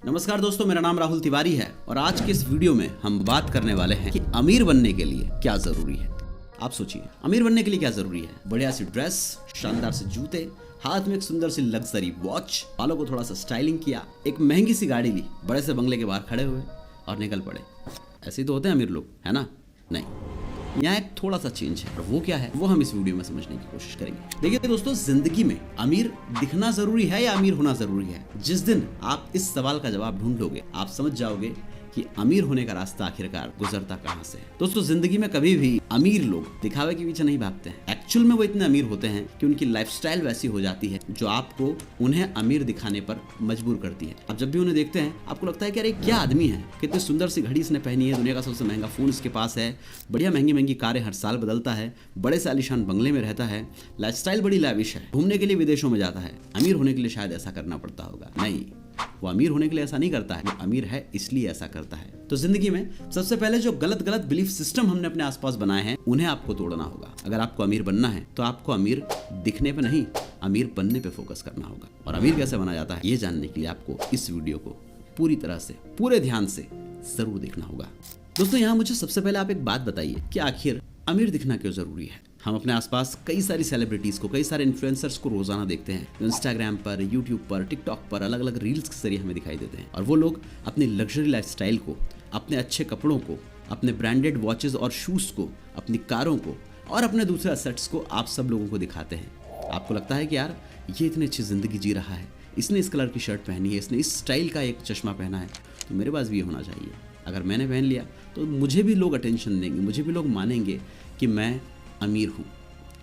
नमस्कार दोस्तों, मेरा नाम राहुल तिवारी है और आज के इस वीडियो में हम बात करने वाले हैं कि अमीर बनने के लिए क्या जरूरी है। आप सोचिए, अमीर बनने के लिए क्या जरूरी है? बढ़िया सी ड्रेस, शानदार से जूते, हाथ में एक सुंदर सी लग्जरी वॉच, बालों को थोड़ा सा स्टाइलिंग किया, एक महंगी सी गाड़ी ली, बड़े से बंगले के बाहर खड़े हुए और निकल पड़े। ऐसे ही तो होते हैं अमीर लोग, है ना? नहीं, यहाँ एक थोड़ा सा चेंज है और वो क्या है वो हम इस वीडियो में समझने की कोशिश करेंगे। देखिए दोस्तों, जिंदगी में अमीर दिखना जरूरी है या अमीर होना जरूरी है? जिस दिन आप इस सवाल का जवाब ढूंढ लोगे, आप समझ जाओगे कि अमीर होने का रास्ता आखिरकार गुजरता कहाँ से है। दोस्तों, जिंदगी में कभी भी अमीर लोग दिखावे के पीछे नहीं भागते हैं। एक्चुअल में वो इतने अमीर होते हैं कि उनकी लाइफस्टाइल वैसी हो जाती है जो आपको उन्हें अमीर दिखाने पर मजबूर करती है। अब जब भी उन्हें देखते हैं आपको लगता है कि अरे क्या आदमी है, कितनी सुंदर सी घड़ी इसने पहनी है, दुनिया का सबसे महंगा फोन इसके पास है, बढ़िया महंगी महंगी कारें हर साल बदलता है, बड़े से आलीशान बंगले में रहता है, लाइफस्टाइल बड़ी लैविश है, घूमने के लिए विदेशों में जाता है। अमीर होने के लिए शायद ऐसा करना पड़ता होगा। नहीं, वो अमीर होने के लिए ऐसा नहीं करता है, वो अमीर है इसलिए ऐसा करता है। तो जिंदगी में सबसे पहले जो गलत गलत बिलीफ सिस्टम हमने अपने आसपास बनाए हैं उन्हें आपको तोड़ना होगा। अगर आपको अमीर बनना है तो आपको अमीर दिखने पे नहीं, अमीर बनने पे फोकस करना होगा। और अमीर कैसे बना जाता है ये जानने के लिए आपको इस वीडियो को पूरी तरह से, पूरे ध्यान से जरूर देखना होगा। दोस्तों, यहाँ मुझे सबसे पहले आप एक बात बताइए कि आखिर अमीर दिखना क्यों जरूरी है? हम अपने आसपास कई सारी सेलिब्रिटीज को, कई सारे इन्फ्लुएंसर्स को रोजाना देखते हैं जो इंस्टाग्राम पर, यूट्यूब पर, टिकटॉक पर अलग अलग रील्स के जरिए हमें दिखाई देते हैं। और वो लोग अपनी लग्जरी लाइफस्टाइल को, अपने अच्छे कपड़ों को, अपने ब्रांडेड वॉचेस और शूज को, अपनी कारों को और अपने दूसरे असेट्स को आप सब लोगों को दिखाते हैं। आपको लगता है कि यार ये इतनी अच्छी जिंदगी जी रहा है, इसने इस कलर की शर्ट पहनी है, इसने इस स्टाइल का एक चश्मा पहना है, तो मेरे पास भी ये होना चाहिए। अगर मैंने पहन लिया तो मुझे भी लोग अटेंशन देंगे, मुझे भी लोग मानेंगे कि मैं अमीर हूँ।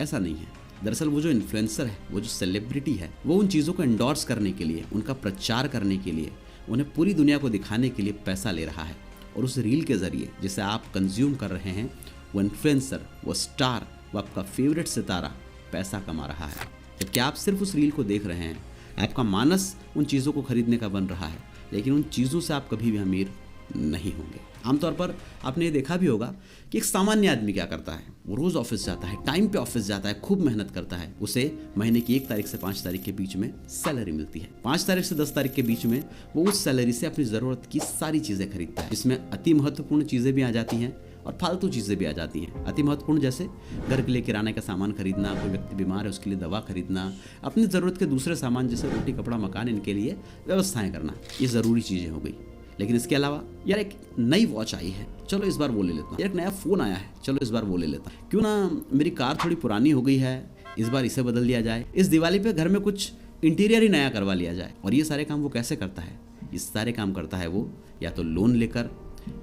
ऐसा नहीं है। दरअसल वो जो इन्फ्लुएंसर है, वो जो सेलिब्रिटी है, वो उन चीज़ों को एंडोर्स करने के लिए, उनका प्रचार करने के लिए, उन्हें पूरी दुनिया को दिखाने के लिए पैसा ले रहा है। और उस रील के ज़रिए जिसे आप कंज्यूम कर रहे हैं, वो इन्फ्लुएंसर, वो स्टार, वो आपका फेवरेट सितारा पैसा कमा रहा है। जबकि आप सिर्फ उस रील को देख रहे हैं, आपका मानस उन चीज़ों को खरीदने का बन रहा है, लेकिन उन चीज़ों से आप कभी भी अमीर नहीं होंगे। आमतौर पर आपने ये देखा भी होगा कि एक सामान्य आदमी क्या करता है, वो रोज़ ऑफिस जाता है, टाइम पे ऑफिस जाता है, खूब मेहनत करता है, उसे महीने की 1 तारीख से 5 तारीख के बीच में सैलरी मिलती है। 5 तारीख से 10 तारीख के बीच में वो उस सैलरी से अपनी ज़रूरत की सारी चीज़ें खरीदता है, जिसमें अति महत्वपूर्ण चीज़ें भी आ जाती हैं और फालतू चीज़ें भी आ जाती हैं। अति महत्वपूर्ण जैसे घर के लिए किराने का सामान खरीदना, कोई व्यक्ति बीमार है उसके लिए दवा खरीदना, अपनी ज़रूरत के दूसरे सामान जैसे रोटी, कपड़ा, मकान, इनके लिए व्यवस्थाएं करना, ये ज़रूरी चीज़ें हो गई। लेकिन इसके अलावा यार एक नई वॉच आई है, चलो इस बार वो ले लेता हूँ, एक नया फ़ोन आया है, चलो इस बार वो ले लेता हूँ, क्यों ना मेरी कार थोड़ी पुरानी हो गई है, इस बार इसे बदल दिया जाए, इस दिवाली पे घर में कुछ इंटीरियर ही नया करवा लिया जाए। और ये सारे काम वो कैसे करता है? ये सारे काम करता है वो या तो लोन लेकर,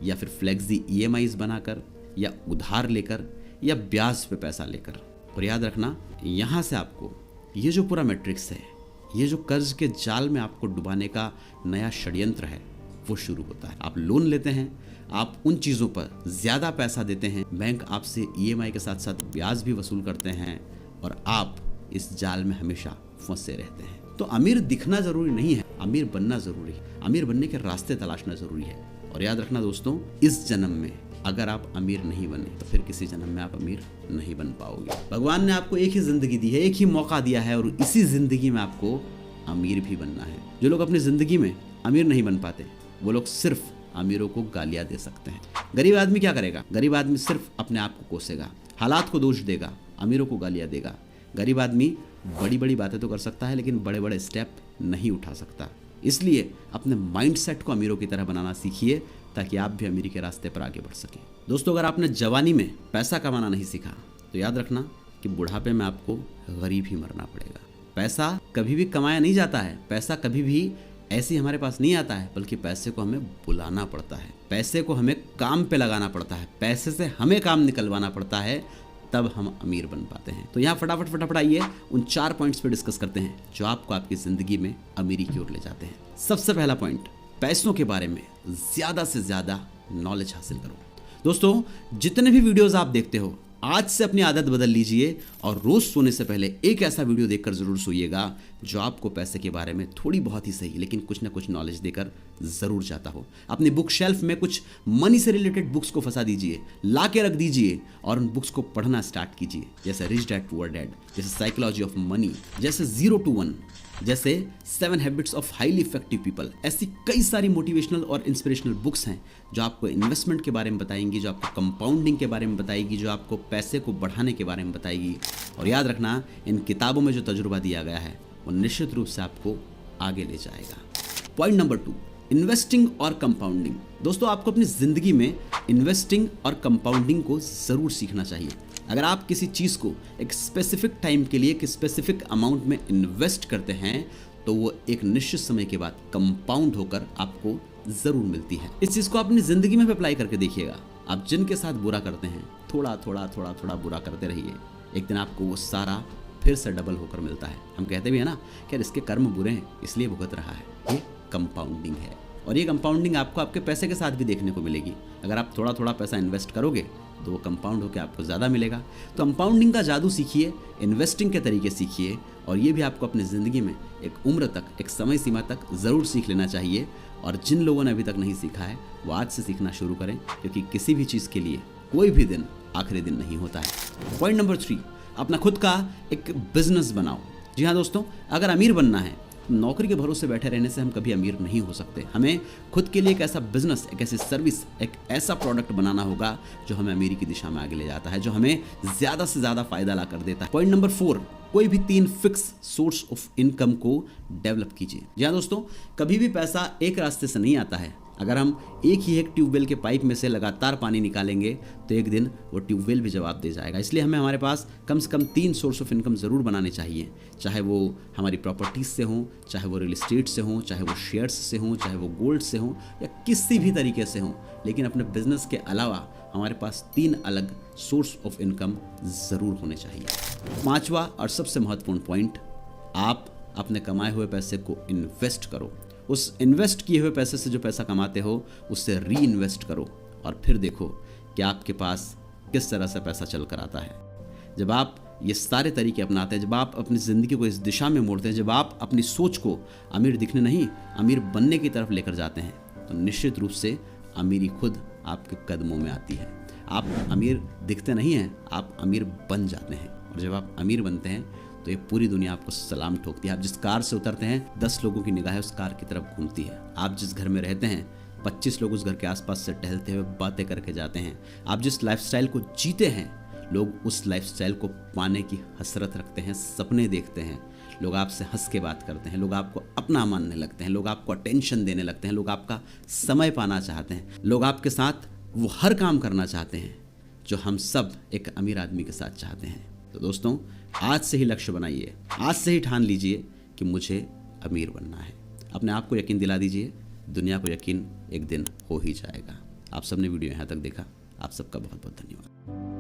या फिर फ्लेक्सी EMIs बनाकर, या उधार लेकर, या ब्याज पे पैसा लेकर। और याद रखना, यहाँ से आपको ये जो पूरा मैट्रिक्स है, ये जो कर्ज के जाल में आपको डुबाने का नया षड्यंत्र है, वो शुरू होता है। आप लोन लेते हैं, आप उन चीज़ों पर ज़्यादा पैसा देते हैं, बैंक आपसे EMI के साथ साथ ब्याज भी वसूल करते हैं और आप इस जाल में हमेशा फंसे रहते हैं। तो अमीर दिखना ज़रूरी नहीं है, अमीर बनना ज़रूरी है। अमीर बनने के रास्ते तलाशना ज़रूरी है। और याद रखना दोस्तों, इस जन्म में अगर आप अमीर नहीं बने तो फिर किसी जन्म में आप अमीर नहीं बन पाओगे। भगवान ने आपको एक ही ज़िंदगी दी है, एक ही मौका दिया है और इसी ज़िंदगी में आपको अमीर भी बनना है। जो लोग अपनी ज़िंदगी में अमीर नहीं बन पाते, वो लोग सिर्फ अमीरों को गालियां दे सकते हैं। गरीब आदमी क्या करेगा? गरीब आदमी सिर्फ अपने आप को कोसेगा, हालात को दोष देगा, अमीरों को गालियां देगा। गरीब आदमी बड़ी बड़ी बातें तो कर सकता है लेकिन बड़े बड़े स्टेप नहीं उठा सकता। इसलिए अपने माइंडसेट को अमीरों की तरह बनाना सीखिए ताकि आप भी अमीरी के रास्ते पर आगे बढ़ सकें। दोस्तों, अगर आपने जवानी में पैसा कमाना नहीं सीखा तो याद रखना कि बुढ़ापे में आपको गरीब ही मरना पड़ेगा। पैसा कभी भी कमाया नहीं जाता है, पैसा कभी भी ऐसे ही हमारे पास नहीं आता है, बल्कि पैसे को हमें बुलाना पड़ता है, पैसे को हमें काम पे लगाना पड़ता है, पैसे से हमें काम निकलवाना पड़ता है, तब हम अमीर बन पाते हैं। तो यहाँ फटाफट आइए उन 4 पॉइंट्स पे डिस्कस करते हैं जो आपको आपकी ज़िंदगी में अमीरी की ओर ले जाते हैं। सबसे पहला पॉइंट, पैसों के बारे में ज़्यादा से ज़्यादा नॉलेज हासिल करो। दोस्तों, जितने भी वीडियोज़ आप देखते हो, आज से अपनी आदत बदल लीजिए और रोज सोने से पहले एक ऐसा वीडियो देखकर जरूर सोइएगा जो आपको पैसे के बारे में थोड़ी बहुत ही सही लेकिन कुछ ना कुछ नॉलेज देकर जरूर जाता हो। अपनी बुक शेल्फ में कुछ मनी से रिलेटेड बुक्स को फंसा दीजिए, ला के रख दीजिए और उन बुक्स को पढ़ना स्टार्ट कीजिए, जैसे रिच डैड पुअर डैड, जैसे साइकोलॉजी ऑफ मनी, जैसे 0 to 1, जैसे 7 habits of highly effective people. ऐसी कई सारी मोटिवेशनल और इंस्पिरेशनल बुक्स हैं जो आपको इन्वेस्टमेंट के बारे में बताएंगी, जो आपको कंपाउंडिंग के बारे में बताएगी, जो आपको पैसे को बढ़ाने के बारे में बताएगी। और याद रखना, इन किताबों में जो तजुर्बा दिया गया है वो निश्चित रूप से आपको आगे ले जाएगा। पॉइंट नंबर 2, इन्वेस्टिंग और कंपाउंडिंग। दोस्तों, आपको अपनी ज़िंदगी में इन्वेस्टिंग और कंपाउंडिंग को ज़रूर सीखना चाहिए। अगर आप किसी चीज़ को एक स्पेसिफिक टाइम के लिए एक स्पेसिफिक अमाउंट में इन्वेस्ट करते हैं तो वो एक निश्चित समय के बाद कंपाउंड होकर आपको ज़रूर मिलती है। इस चीज़ को अपनी ज़िंदगी में भी अप्लाई करके देखिएगा। आप जिनके साथ बुरा करते हैं, थोड़ा थोड़ा बुरा करते रहिए, एक दिन आपको वो सारा फिर से डबल होकर मिलता है। हम कहते भी हैं ना कि यार इसके कर्म बुरे हैं इसलिए भुगत रहा है। ये कंपाउंडिंग है, और ये कंपाउंडिंग आपको आपके पैसे के साथ भी देखने को मिलेगी। अगर आप थोड़ा थोड़ा पैसा इन्वेस्ट करोगे तो वो कंपाउंड होकर आपको ज़्यादा मिलेगा। तो कंपाउंडिंग का जादू सीखिए, इन्वेस्टिंग के तरीके सीखिए, और ये भी आपको अपनी ज़िंदगी में एक उम्र तक, एक समय सीमा तक ज़रूर सीख लेना चाहिए। और जिन लोगों ने अभी तक नहीं सीखा है वो आज से सीखना शुरू करें, क्योंकि किसी भी चीज़ के लिए कोई भी दिन आखिरी दिन नहीं होता है। पॉइंट नंबर 3, अपना खुद का एक बिजनेस बनाओ। जी हाँ दोस्तों, अगर अमीर बनना है, नौकरी के भरोसे बैठे रहने से हम कभी अमीर नहीं हो सकते। हमें खुद के लिए एक ऐसा बिजनेस, एक ऐसी सर्विस, एक ऐसा प्रोडक्ट बनाना होगा जो हमें अमीरी की दिशा में आगे ले जाता है, जो हमें ज़्यादा से ज़्यादा फायदा ला कर देता है। पॉइंट नंबर 4, कोई भी 3 फिक्स सोर्स ऑफ इनकम को डेवलप कीजिए। जी हाँ दोस्तों, कभी भी पैसा एक रास्ते से नहीं आता है। अगर हम एक ही एक ट्यूबवेल के पाइप में से लगातार पानी निकालेंगे तो एक दिन वो ट्यूबवेल भी जवाब दे जाएगा। इसलिए हमें हमारे पास कम से कम 3 सोर्स ऑफ इनकम ज़रूर बनाने चाहिए, चाहे वो हमारी प्रॉपर्टीज़ से हों, चाहे वो रियल एस्टेट से हों, चाहे वो शेयर्स से हों, चाहे वो गोल्ड से हों, या किसी भी तरीके से हों। लेकिन अपने बिजनेस के अलावा हमारे पास 3 अलग सोर्स ऑफ इनकम ज़रूर होने चाहिए। 5वां और सबसे महत्वपूर्ण पॉइंट, आप अपने कमाए हुए पैसे को इन्वेस्ट करो। उस इन्वेस्ट किए हुए पैसे से जो पैसा कमाते हो उससे री इन्वेस्ट करो, और फिर देखो कि आपके पास किस तरह से पैसा चल कर आता है। जब आप ये सारे तरीके अपनाते हैं, जब आप अपनी ज़िंदगी को इस दिशा में मोड़ते हैं, जब आप अपनी सोच को अमीर दिखने नहीं, अमीर बनने की तरफ लेकर जाते हैं, तो निश्चित रूप से अमीरी खुद आपके कदमों में आती है। आप अमीर दिखते नहीं हैं, आप अमीर बन जाते हैं। और जब आप अमीर बनते हैं तो ये पूरी दुनिया आपको सलाम ठोकती है। आप जिस कार से उतरते हैं 10 लोगों की निगाहें उस कार की तरफ घूमती है। आप जिस घर में रहते हैं 25 लोग उस घर के आसपास से टहलते हुए बातें करके जाते हैं। आप जिस लाइफस्टाइल को जीते हैं लोग उस लाइफस्टाइल को पाने की हसरत रखते हैं, सपने देखते हैं। लोग आपसे हंस के बात करते हैं, लोग आपको अपना मानने लगते हैं, लोग आपको अटेंशन देने लगते हैं, लोग आपका समय पाना चाहते हैं, लोग आपके साथ वो हर काम करना चाहते हैं जो हम सब एक अमीर आदमी के साथ चाहते हैं। तो दोस्तों, आज से ही लक्ष्य बनाइए, आज से ही ठान लीजिए कि मुझे अमीर बनना है। अपने आप को यकीन दिला दीजिए, दुनिया को यकीन एक दिन हो ही जाएगा। आप सबने वीडियो यहाँ तक देखा, आप सबका बहुत बहुत धन्यवाद।